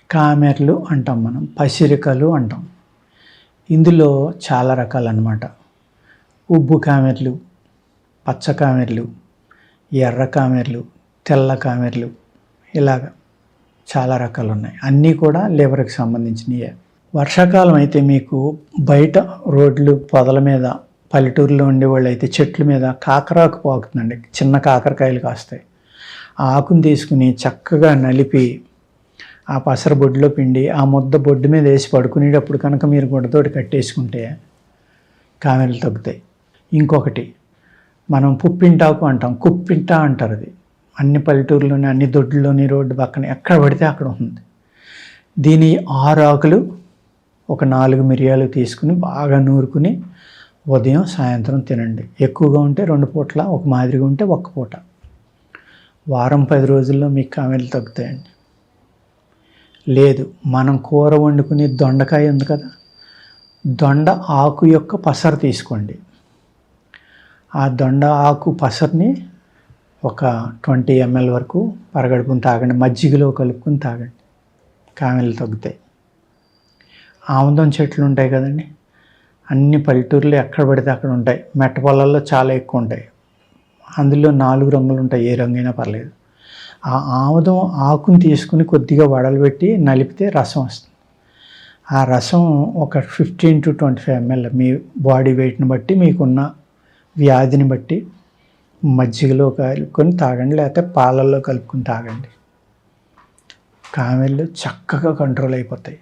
కామెర్లు అంటాం, మనం పసిరికలు అంటాం. ఇందులో చాలా రకాలు అన్నమాట. ఉబ్బు కామెర్లు, పచ్చ కామెర్లు, ఎర్ర కామెర్లు, తెల్ల కామెర్లు, ఇలాగ చాలా రకాలు ఉన్నాయి. అన్నీ కూడా లివర్కి సంబంధించినవే. వర్షాకాలం అయితే మీకు బయట రోడ్లు పొదల మీద, పల్లెటూరులో ఉండేవాళ్ళు అయితే చెట్ల మీద కాకరాకు పాకుతుందండి. చిన్న కాకరకాయలు కాస్తాయి. ఆ ఆకుని తీసుకుని చక్కగా నలిపి ఆ పసర బొడ్డులో పిండి ఆ ముద్ద బొడ్డు మీద వేసి పడుకునేటప్పుడు కనుక మీరు గుడ్డతోటి కట్టేసుకుంటే కామెర్లు తగ్గుతాయి. ఇంకొకటి మనం పుప్పింటాకు అంటాం, కుప్పింట అంటారు. అది అన్ని పల్లెటూరులోని, అన్ని దొడ్లోని, రోడ్డు పక్కన ఎక్కడ పడితే అక్కడ ఉంది. దీని 6 ఆకులు, ఒక 4 మిరియాలు తీసుకుని బాగా నూరుకుని ఉదయం సాయంత్రం తినండి. ఎక్కువగా ఉంటే 2 పూట్ల, ఒక మాదిరిగా ఉంటే 1 పూట. వారం 10 రోజుల్లో మీకు కామెర్లు తగ్గుతాయండి. లేదు, మనం కూర వండుకుని దొండకాయ ఉంది కదా, దొండ ఆకు యొక్క పసరు తీసుకోండి. ఆ దొండ ఆకు పసరుని ఒక 20 ml వరకు పరగడుపుని తాగండి. మజ్జిగలో కలుపుకొని తాగండి, కామెర్లు తగ్గుతాయి. ఆముదం చెట్లు ఉంటాయి కదండి, అన్ని పల్లెటూరులో ఎక్కడ పడితే అక్కడ ఉంటాయి. మెట్ట పొలాల్లో చాలా ఎక్కువ ఉంటాయి. అందులో 4 రంగులు ఉంటాయి, ఏ రంగైనా పర్లేదు. ఆ ఆముదం ఆకుని తీసుకుని కొద్దిగా వడలబెట్టి నలిపితే రసం వస్తుంది. ఆ రసం ఒక 15 to 25 ml మీ బాడీ వెయిట్ని బట్టి, మీకున్న వ్యాధిని బట్టి మజ్జిగలో కలుపుకొని తాగండి, లేకపోతే పాలల్లో కలుపుకొని తాగండి. కామెర్లు చక్కగా కంట్రోల్ అయిపోతాయి.